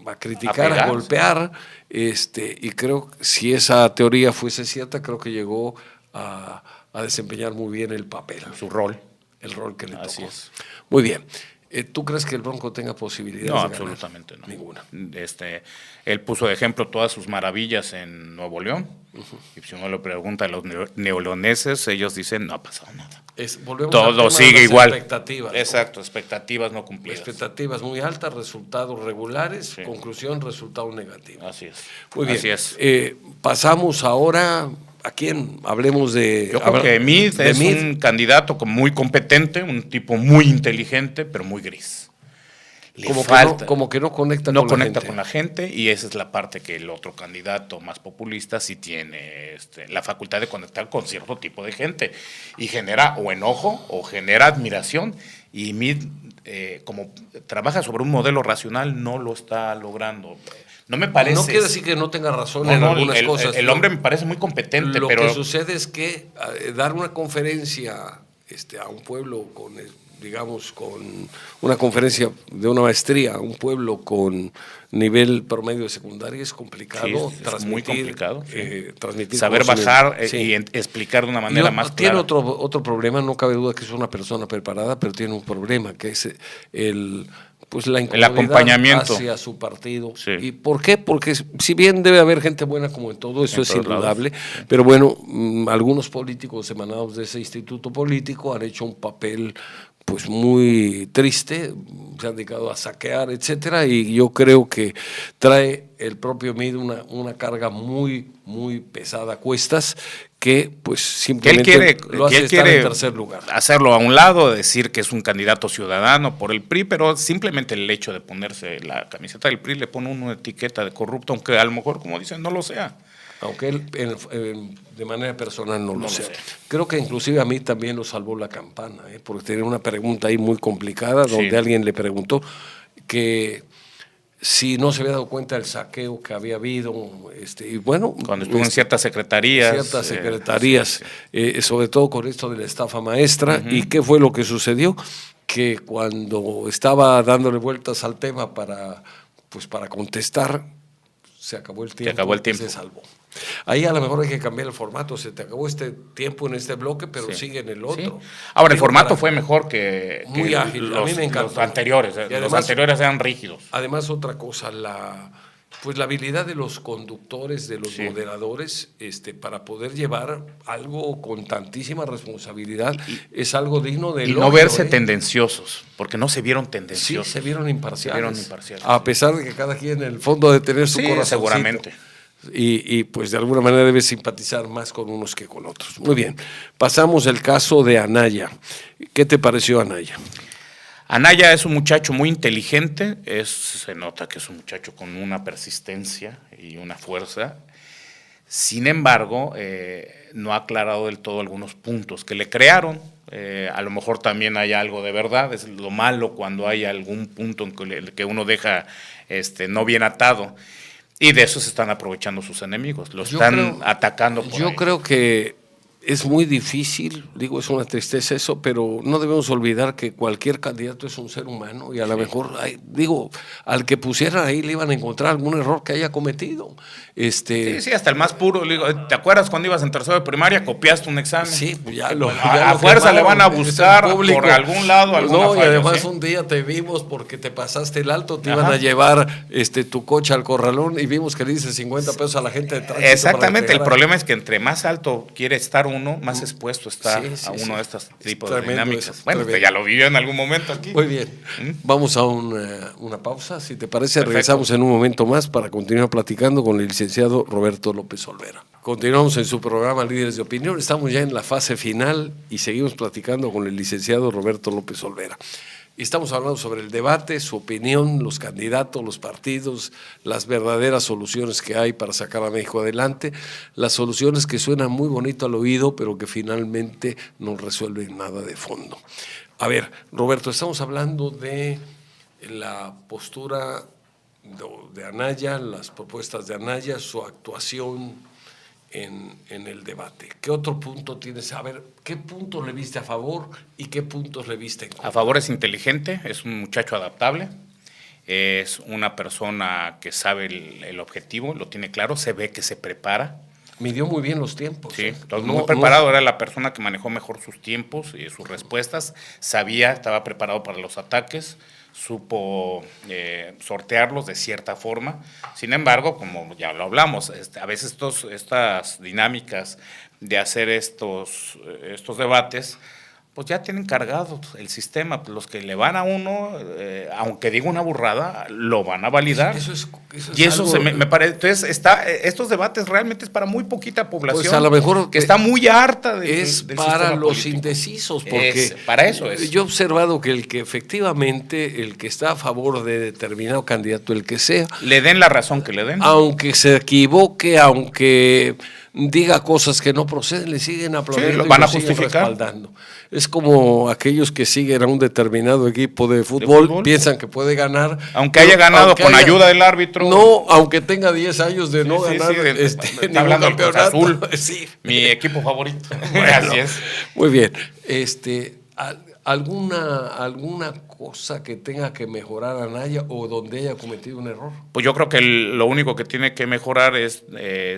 a criticar, a golpear, y creo que si esa teoría fuese cierta, creo que llegó a desempeñar muy bien el papel. Su rol. El rol que le tocó. Así es. Muy bien. ¿Tú crees que el Bronco tenga posibilidades? No, absolutamente no. Ninguna. Él puso de ejemplo todas sus maravillas en Nuevo León. Y si uno le pregunta a los neoleoneses, ellos dicen, no ha pasado nada. Todo sigue igual. Expectativas. Exacto, expectativas no cumplidas. Expectativas muy altas, resultados regulares, sí. Conclusión, resultado negativo. Así es. Muy bien. Así es. Pasamos ahora ¿A quién? Hablemos de... Yo creo que Meade es un candidato muy competente, un tipo muy inteligente, pero muy gris. Como que no conecta no con la conecta gente. con la gente, y esa es la parte que el otro candidato más populista sí tiene la facultad de conectar con cierto tipo de gente y genera o enojo o genera admiración, y Meade, como trabaja sobre un modelo racional, no lo está logrando. No me parece. No quiere decir que no tenga razón en algunas cosas. El hombre me parece muy competente, Lo pero que sucede es que dar una conferencia a un pueblo con, digamos, con una conferencia de una maestría a un pueblo con nivel promedio de secundaria es complicado. Sí, es muy complicado. Sí. Transmitir saber bajar y explicar de una manera más tiene clara. otro problema, no cabe duda que es una persona preparada, pero tiene un problema que es la incomodidad acompañamiento hacia su partido. Sí. ¿Y por qué? Porque si bien debe haber gente buena como en todo, eso es indudable, pero bueno, algunos políticos emanados de ese instituto político han hecho un papel pues muy triste, se han dedicado a saquear, etcétera, y yo creo que trae el propio Meade una carga muy, muy pesada a cuestas, que pues simplemente lo hace estar en tercer lugar. Hacerlo a un lado, decir que es un candidato ciudadano por el PRI, pero simplemente el hecho de ponerse la camiseta del PRI le pone una etiqueta de corrupto, aunque a lo mejor, como dicen, no lo sea. Aunque él de manera personal no lo sea. Creo que inclusive a mí también lo salvó la campana, porque tenía una pregunta ahí muy complicada donde alguien le preguntó que si no se había dado cuenta del saqueo que había habido, y bueno... Cuando estuvo en ciertas secretarías. Sobre todo con esto de la estafa maestra. ¿Y qué fue lo que sucedió? Que cuando estaba dándole vueltas al tema para contestar, se acabó el tiempo. Se salvó. Ahí a lo mejor hay que cambiar el formato. Se te acabó este tiempo en este bloque, pero sigue en el otro. Sí. Ahora, el formato fue mejor que ágil. A mí me encantó. Los anteriores. Además, los anteriores eran rígidos. Además, otra cosa, la habilidad de los conductores, de los moderadores, para poder llevar algo con tantísima responsabilidad, es algo digno de elogio. Y no verse tendenciosos, porque no se vieron tendenciosos. Sí, se vieron imparciales. A pesar de que cada quien en el fondo de tener su corazón. Seguramente. Y pues de alguna manera debe simpatizar más con unos que con otros. Muy bien, pasamos el caso de Anaya. ¿Qué te pareció Anaya? Anaya es un muchacho muy inteligente, se nota que es un muchacho con una persistencia y una fuerza. Sin embargo, no ha aclarado del todo algunos puntos que le crearon. A lo mejor también hay algo de verdad, es lo malo cuando hay algún punto en que uno deja no bien atado. Y de eso se están aprovechando sus enemigos, atacando por ahí. Creo que es muy difícil, es una tristeza eso, pero no debemos olvidar que cualquier candidato es un ser humano y a lo mejor, al que pusieran ahí le iban a encontrar algún error que haya cometido. Sí, hasta el más puro. ¿Te acuerdas cuando ibas en tercero de primaria, copiaste un examen? Sí, pues a fuerza le van a buscar por algún lado alguna falla. Y además un día te vimos porque te pasaste el alto, te iban a llevar tu coche al corralón y vimos que le dices 50 pesos a la gente de tránsito. Exactamente, el problema es que entre más alto quiere estar uno, más expuesto está a uno de estos tipos de dinámicas. Bueno, usted ya lo vivió en algún momento aquí. Muy bien, vamos a una pausa, si te parece. Perfecto. Regresamos en un momento más para continuar platicando con el licenciado Roberto López Olvera. Continuamos en su programa Líderes de Opinión, estamos ya en la fase final y seguimos platicando con el licenciado Roberto López Olvera. Estamos hablando sobre el debate, su opinión, los candidatos, los partidos, las verdaderas soluciones que hay para sacar a México adelante, las soluciones que suenan muy bonito al oído, pero que finalmente no resuelven nada de fondo. A ver, Roberto, estamos hablando de la postura de Anaya, las propuestas de Anaya, su actuación en el debate. ¿Qué otro punto tienes? A ver, ¿qué puntos le viste a favor y qué puntos le viste en contra? A favor es inteligente, es un muchacho adaptable, es una persona que sabe el objetivo, lo tiene claro, se ve que se prepara. Midió muy bien los tiempos. Sí, muy preparado, era la persona que manejó mejor sus tiempos y sus respuestas, estaba preparado para los ataques, supo sortearlos de cierta forma. Sin embargo, como ya lo hablamos, a veces estas dinámicas de hacer estos debates, pues ya tienen cargado el sistema. Los que le van a uno, aunque diga una burrada, lo van a validar. Eso es y eso algo, me parece. Entonces, estos debates realmente es para muy poquita población. Pues a lo mejor que está muy harta es del para sistema los político. indecisos, porque para eso es. Yo he observado que el que efectivamente, el que está a favor de determinado candidato, el que sea, le den la razón que le den. Aunque se equivoque, aunque diga cosas que no proceden, le siguen aplaudiendo, sí, lo y van lo a siguen justificar. respaldando. Es como aquellos que siguen a un determinado equipo de fútbol, piensan que puede ganar. Aunque haya ganado con ayuda del árbitro. No, aunque tenga 10 años de no ganar está hablando del Cruz Azul, sí. Mi equipo favorito. Bueno, así es. Muy bien. ¿Alguna cosa que tenga que mejorar Anaya o donde haya cometido un error? Pues yo creo que lo único que tiene que mejorar es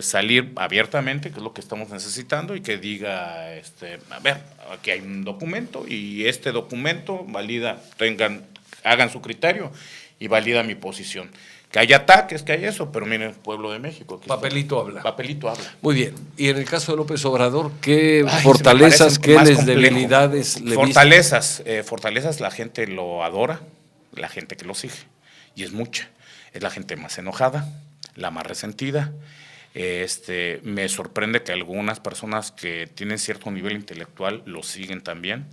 salir abiertamente, que es lo que estamos necesitando, y que diga, a ver, aquí hay un documento y este documento hagan su criterio y valida mi posición. Que hay ataques, que hay eso, pero miren, pueblo de México. Papelito habla. Papelito habla. Muy bien. Y en el caso de López Obrador, ¿qué fortalezas, qué debilidades le Fortalezas, la gente lo adora, la gente que lo sigue, y es mucha. Es la gente más enojada, la más resentida. Me sorprende que algunas personas que tienen cierto nivel intelectual lo siguen también.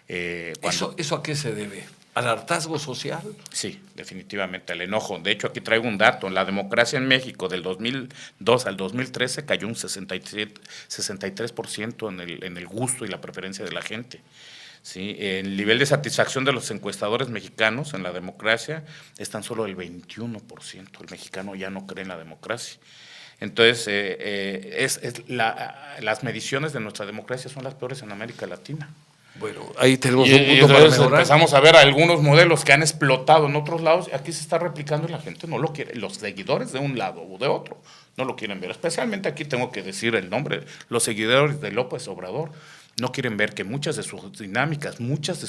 ¿Eso a qué se debe? ¿Al hartazgo social? Sí, definitivamente, al enojo. De hecho, aquí traigo un dato. La democracia en México del 2002 al 2013 cayó un 63% en el gusto y la preferencia de la gente. ¿Sí? El nivel de satisfacción de los encuestadores mexicanos en la democracia es tan solo el 21%. El mexicano ya no cree en la democracia. Entonces, las mediciones de nuestra democracia son las peores en América Latina. Bueno, ahí tenemos un punto para mejorar. Empezamos a ver algunos modelos que han explotado en otros lados, aquí se está replicando y la gente no lo quiere. Los seguidores de un lado o de otro no lo quieren ver. Especialmente aquí tengo que decir el nombre, los seguidores de López Obrador no quieren ver que muchas de sus dinámicas, muchas de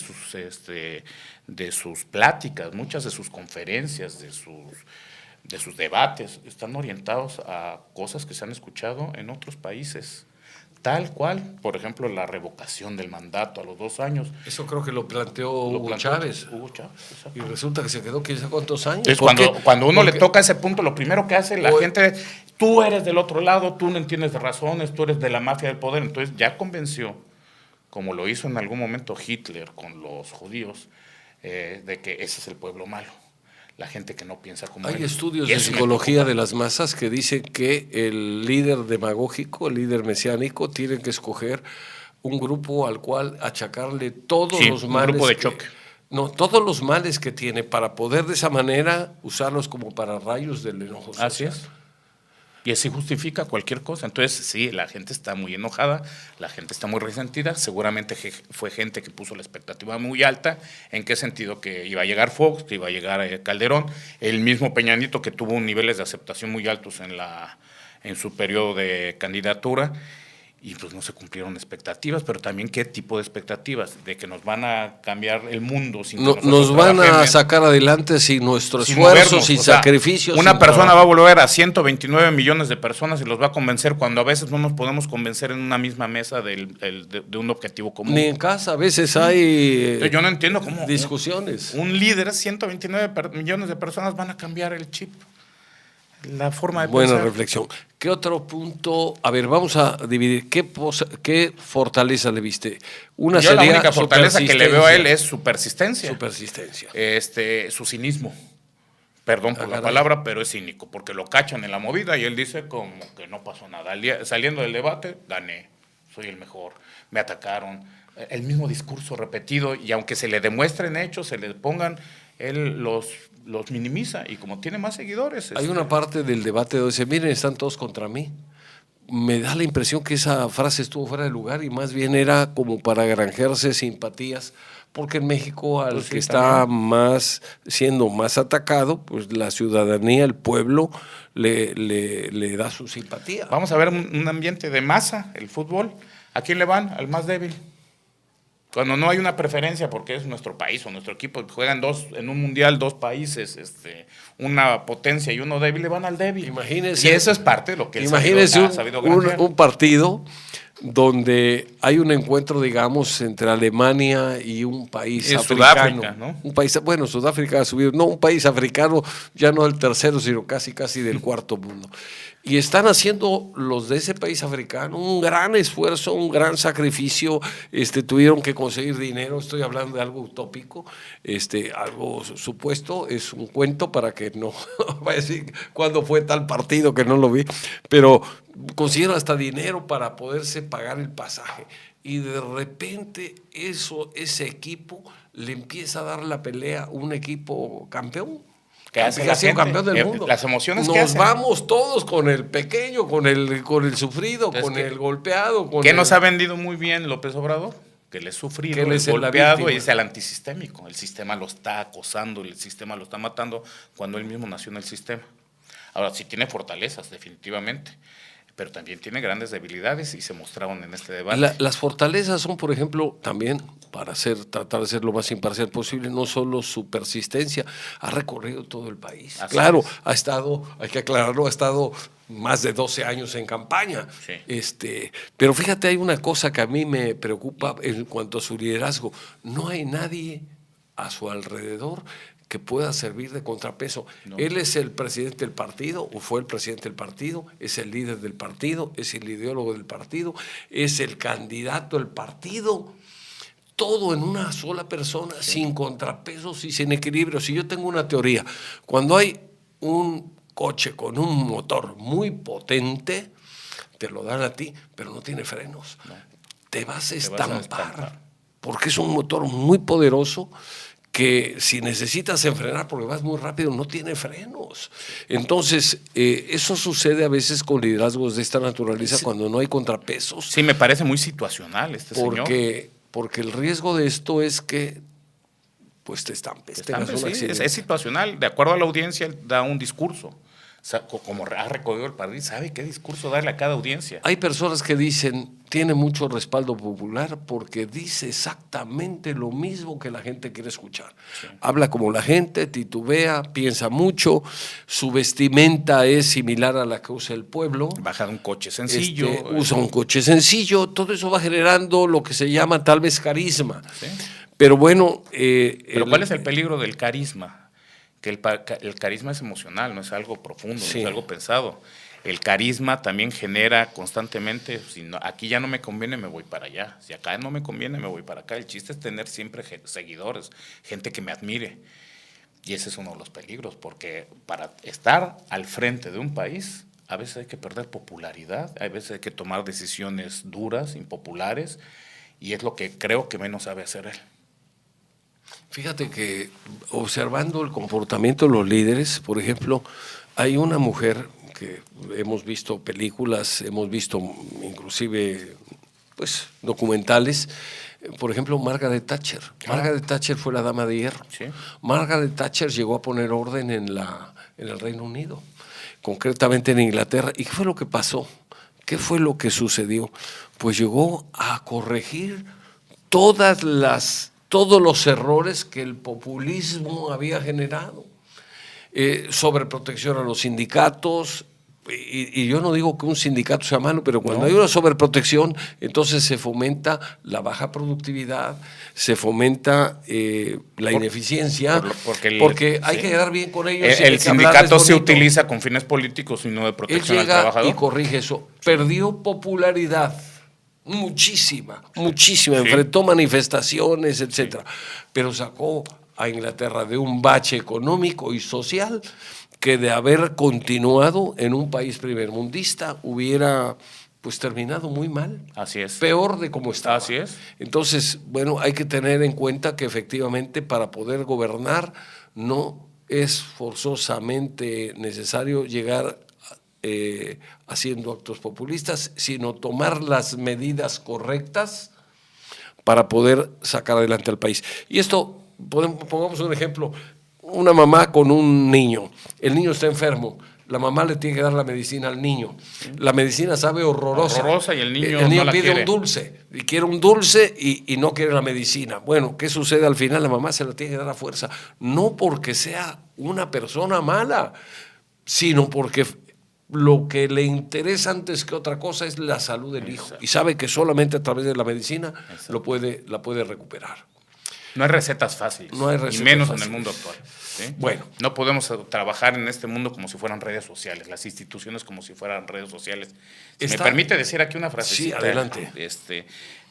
sus pláticas, muchas de sus conferencias, de sus debates, están orientados a cosas que se han escuchado en otros países. Tal cual, por ejemplo, la revocación del mandato a los 2 años. Eso creo que lo planteó Hugo Chávez. Exacto. Y resulta que se quedó quién sabe cuántos años. Es cuando uno le toca ese punto, lo primero que hace la gente, tú eres del otro lado, tú no entiendes de razones, tú eres de la mafia del poder. Entonces ya convenció, como lo hizo en algún momento Hitler con los judíos, de que ese es el pueblo malo. La gente que no piensa como él. Hay estudios de psicología de las masas que dicen que el líder demagógico, el líder mesiánico, tiene que escoger un grupo al cual achacarle todos los males. Un grupo de choque. Todos los males que tiene para poder de esa manera usarlos como para rayos del enojo social. Así es. Y así justifica cualquier cosa. Entonces, sí, la gente está muy enojada, la gente está muy resentida. Seguramente fue gente que puso la expectativa muy alta. ¿En qué sentido? Que iba a llegar Fox, que iba a llegar Calderón. El mismo Peña Nieto, que tuvo niveles de aceptación muy altos en su periodo de candidatura. Y pues no se cumplieron expectativas, pero también qué tipo de expectativas, de que nos van a cambiar el mundo sin que nos van a sacar adelante sin nuestro esfuerzo, sin sacrificios. Una persona va a volver a 129 millones de personas y los va a convencer cuando a veces no nos podemos convencer en una misma mesa de un objetivo común. Ni en casa, a veces hay yo no entiendo cómo discusiones. Un líder, 129 millones de personas van a cambiar el chip. La forma de Buena pensar. reflexión. ¿Qué otro punto? A ver, vamos a dividir. ¿Qué fortaleza le viste? Yo sería la única fortaleza que le veo a él es su persistencia. Su persistencia. Su cinismo. Perdón por la palabra, pero es cínico, porque lo cachan en la movida y él dice como que no pasó nada. Saliendo del debate, gané, soy el mejor, me atacaron. El mismo discurso repetido, y aunque se le demuestren hechos, se le pongan, él los minimiza, y como tiene más seguidores. Hay una parte del debate donde dice, miren, están todos contra mí. Me da la impresión que esa frase estuvo fuera de lugar y más bien era como para granjearse simpatías, porque en México al que está siendo más atacado, pues la ciudadanía, el pueblo, le da su simpatía. Vamos a ver un ambiente de masa, el fútbol. ¿A quién le van? Al más débil. Cuando no hay una preferencia porque es nuestro país o nuestro equipo, juegan en un mundial 2 países, una potencia y uno débil, le van al débil. Imagínese, y eso es parte de lo que imagínese ha sabido ganar. un partido donde hay un encuentro, digamos, entre Alemania y un país africano. Sudáfrica, ¿no? Un país, bueno, Sudáfrica ha subido, no, un país africano, ya no del tercero, sino casi del cuarto mundo. Y están haciendo los de ese país africano un gran esfuerzo, un gran sacrificio. Tuvieron que conseguir dinero. Estoy hablando de algo utópico, algo supuesto. Es un cuento para que no vaya a decir cuándo fue tal partido que no lo vi. Pero consiguieron hasta dinero para poderse pagar el pasaje. Y de repente ese equipo le empieza a dar la pelea a un equipo campeón. Que hace la gente, campeón del mundo. Las emociones nos que hacen. Vamos todos con el pequeño, con el sufrido, con el golpeado. ¿Qué nos ha vendido muy bien López Obrador? Que él es sufrido, él es golpeado y es el antisistémico. El sistema lo está acosando, el sistema lo está matando cuando él mismo nació en el sistema. Ahora, sí tiene fortalezas, definitivamente, pero también tiene grandes debilidades y se mostraron en este debate. Las fortalezas son, por ejemplo, también, para tratar de ser lo más imparcial posible, no solo su persistencia, ha recorrido todo el país. Así claro, es. ha estado, hay que aclararlo, ha estado más de 12 años en campaña. Sí. Pero fíjate, hay una cosa que a mí me preocupa en cuanto a su liderazgo. No hay nadie a su alrededor que pueda servir de contrapeso. No. Él es el presidente del partido, o fue el presidente del partido, es el líder del partido, es el ideólogo del partido, es el candidato del partido, todo en una sola persona, sin contrapesos y sin equilibrio. Si yo tengo una teoría, cuando hay un coche con un motor muy potente, te lo dan a ti, pero no tiene frenos. No. Te vas a estampar, porque es un motor muy poderoso, que si necesitas enfrenar porque vas muy rápido, no tiene frenos. Entonces, eso sucede a veces con liderazgos de esta naturaleza, sí, cuando no hay contrapesos. Sí, me parece muy situacional señor. Porque el riesgo de esto es que pues te estampes. Sí, es situacional. De acuerdo a la audiencia, él da un discurso. O sea, como ha recorrido el país, sabe qué discurso darle a cada audiencia. Hay personas que dicen, tiene mucho respaldo popular porque dice exactamente lo mismo que la gente quiere escuchar. Sí. Habla como la gente, titubea, piensa mucho, su vestimenta es similar a la que usa el pueblo. Baja de un coche sencillo. Usa un coche sencillo, todo eso va generando lo que se llama tal vez carisma. Sí. Pero bueno… ¿Pero cuál es el peligro del carisma? Que el carisma es emocional, no es algo profundo, sí, no es algo pensado. El carisma también genera constantemente, si no, aquí ya no me conviene, me voy para allá. Si acá no me conviene, me voy para acá. El chiste es tener siempre seguidores, gente que me admire. Y ese es uno de los peligros, porque para estar al frente de un país, a veces hay que perder popularidad, a veces hay que tomar decisiones duras, impopulares, y es lo que creo que menos sabe hacer él. Fíjate que observando el comportamiento de los líderes, por ejemplo, hay una mujer que hemos visto películas, hemos visto inclusive pues, documentales, por ejemplo, Margaret Thatcher. Margaret Thatcher fue la dama de hierro. Sí. Margaret Thatcher llegó a poner orden en el Reino Unido, concretamente en Inglaterra. ¿Y qué fue lo que pasó? ¿Qué fue lo que sucedió? Pues llegó a corregir todos los errores que el populismo había generado. Sobreprotección a los sindicatos, y yo no digo que un sindicato sea malo, pero cuando hay una sobreprotección, entonces se fomenta la baja productividad, se fomenta la ineficiencia, porque hay que quedar bien con ellos. El sindicato se utiliza con fines políticos y no de protección al trabajador. Y corrige eso. Perdió popularidad. Muchísima, sí. Enfrentó manifestaciones, etcétera, pero sacó a Inglaterra de un bache económico y social que de haber continuado en un país primermundista hubiera pues terminado muy mal. Así es. Peor de como estaba. Así es. Entonces, bueno, hay que tener en cuenta que efectivamente para poder gobernar no es forzosamente necesario llegar haciendo actos populistas, sino tomar las medidas correctas para poder sacar adelante al país. Y esto, pongamos un ejemplo, una mamá con un niño, el niño está enfermo, la mamá le tiene que dar la medicina al niño, la medicina sabe horrorosa y el niño no la pide quiere. Un dulce, y quiere un dulce y no quiere la medicina. Bueno, ¿qué sucede al final? La mamá se la tiene que dar a fuerza, no porque sea una persona mala, sino porque lo que le interesa antes que otra cosa es la salud del hijo. Y sabe que solamente a través de la medicina la puede recuperar. No hay recetas fáciles, No hay recetas y menos fáciles. en el mundo actual. ¿Sí? Bueno. No podemos trabajar en este mundo como si fueran redes sociales, las instituciones como si fueran redes sociales. Si me permite decir aquí una frasecita. Sí, adelante.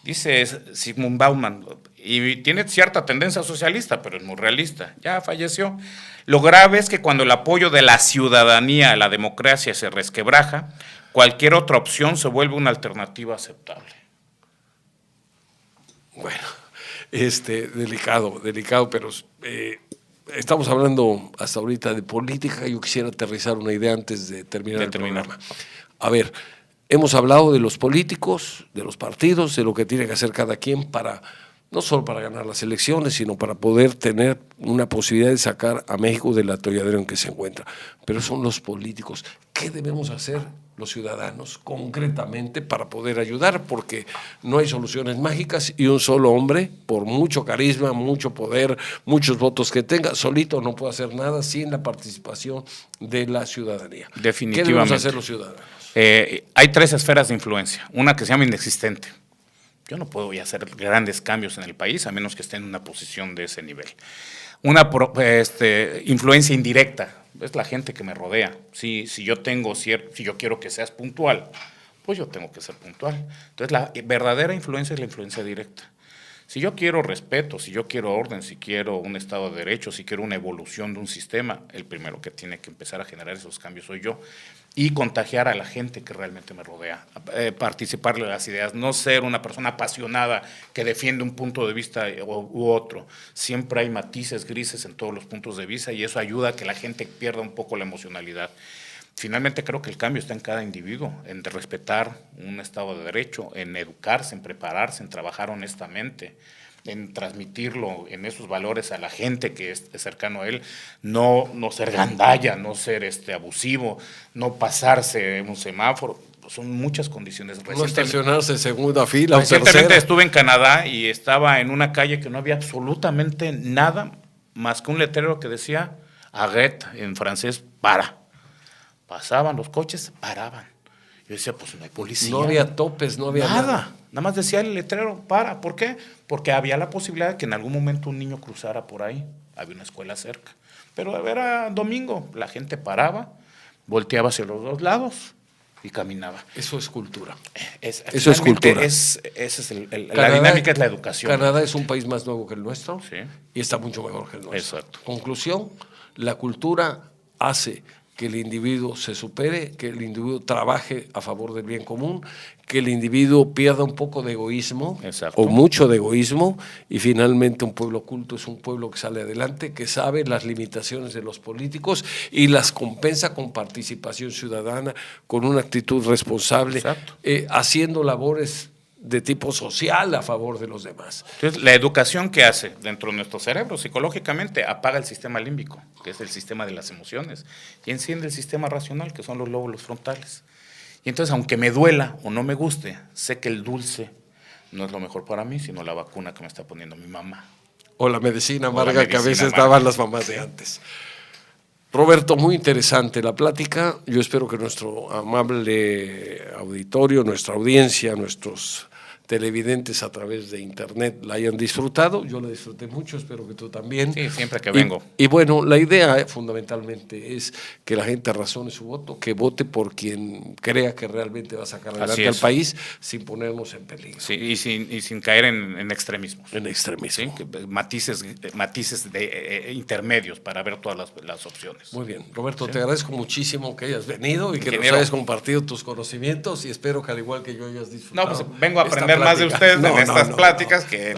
Dice Zygmunt Bauman, y tiene cierta tendencia socialista, pero es muy realista. Ya falleció. Lo grave es que cuando el apoyo de la ciudadanía a la democracia se resquebraja, cualquier otra opción se vuelve una alternativa aceptable. Bueno, delicado, pero estamos hablando hasta ahorita de política. Yo quisiera aterrizar una idea antes de terminar el programa. A ver, hemos hablado de los políticos, de los partidos, de lo que tiene que hacer cada quien para, no solo para ganar las elecciones, sino para poder tener una posibilidad de sacar a México del atolladero en que se encuentra. Pero son los políticos. ¿Qué debemos hacer los ciudadanos concretamente para poder ayudar? Porque no hay soluciones mágicas y un solo hombre, por mucho carisma, mucho poder, muchos votos que tenga, solito no puede hacer nada sin la participación de la ciudadanía. Definitivamente. ¿Qué debemos hacer los ciudadanos? Hay 3 esferas de influencia. Una que se llama inexistente. Yo no puedo ya hacer grandes cambios en el país a menos que esté en una posición de ese nivel. Una influencia indirecta. Es la gente que me rodea. Si yo quiero que seas puntual, pues yo tengo que ser puntual. Entonces la verdadera influencia es la influencia directa. Si yo quiero respeto, si yo quiero orden, si quiero un Estado de Derecho, si quiero una evolución de un sistema, el primero que tiene que empezar a generar esos cambios soy yo. Y contagiar a la gente que realmente me rodea, participarle de las ideas, no ser una persona apasionada que defiende un punto de vista u otro. Siempre hay matices grises en todos los puntos de vista y eso ayuda a que la gente pierda un poco la emocionalidad. Finalmente creo que el cambio está en cada individuo, en respetar un Estado de Derecho, en educarse, en prepararse, en trabajar honestamente, en transmitirlo, en esos valores a la gente que es cercano a él, no ser gandalla, no ser abusivo, no pasarse en un semáforo. Son muchas condiciones. No estacionarse en segunda fila o recientemente tercera. Estuve en Canadá y estaba en una calle que no había absolutamente nada más que un letrero que decía arrête, en francés, para. Pasaban los coches, paraban. Yo decía, pues no hay policía. No había topes, no había nada. Nada más decía el letrero, para. ¿Por qué? Porque había la posibilidad de que en algún momento un niño cruzara por ahí. Había una escuela cerca. Pero era domingo, la gente paraba, volteaba hacia los dos lados y caminaba. Eso es cultura. Eso es cultura. La dinámica es la educación. Canadá es un país más nuevo que el nuestro, sí, y está mucho mejor que el nuestro. Exacto. Conclusión, la cultura hace que el individuo se supere, que el individuo trabaje a favor del bien común, que el individuo pierda un poco de egoísmo, exacto, o mucho de egoísmo, y finalmente un pueblo culto es un pueblo que sale adelante, que sabe las limitaciones de los políticos y las compensa con participación ciudadana, con una actitud responsable, haciendo labores de tipo social a favor de los demás. Entonces, la educación que hace dentro de nuestro cerebro psicológicamente apaga el sistema límbico, que es el sistema de las emociones, y enciende el sistema racional, que son los lóbulos frontales. Y entonces, aunque me duela o no me guste, sé que el dulce no es lo mejor para mí, sino la vacuna que me está poniendo mi mamá. O la medicina amarga que a veces daban las mamás de antes. Roberto, muy interesante la plática. Yo espero que nuestro amable auditorio, nuestra audiencia, nuestros televidentes a través de internet la hayan disfrutado. Yo la disfruté mucho, espero que tú también. Sí, siempre que vengo. Y bueno, la idea fundamentalmente es que la gente razone su voto, que vote por quien crea que realmente va a sacar adelante al país sin ponernos en peligro. Sí, y sin caer en extremismos. En extremismo. ¿Sí? Matices intermedios para ver todas las opciones. Muy bien, Roberto, te agradezco muchísimo que hayas venido y que nos hayas compartido tus conocimientos y espero que al igual que yo hayas disfrutado. No, pues vengo a aprender más de ustedes en estas pláticas que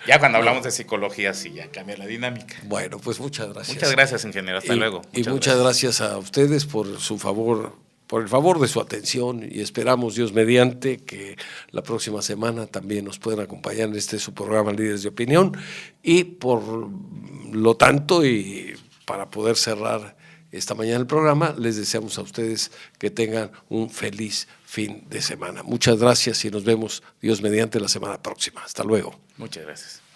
ya cuando hablamos de psicología sí ya cambia la dinámica. Bueno, pues muchas gracias. Muchas gracias, ingeniero. Hasta luego. Muchas gracias a ustedes por el favor de su atención y esperamos, Dios mediante, que la próxima semana también nos puedan acompañar en su programa Líderes de Opinión y por lo tanto y para poder cerrar esta mañana el programa, les deseamos a ustedes que tengan un feliz fin de semana. Muchas gracias y nos vemos, Dios mediante, la semana próxima. Hasta luego. Muchas gracias.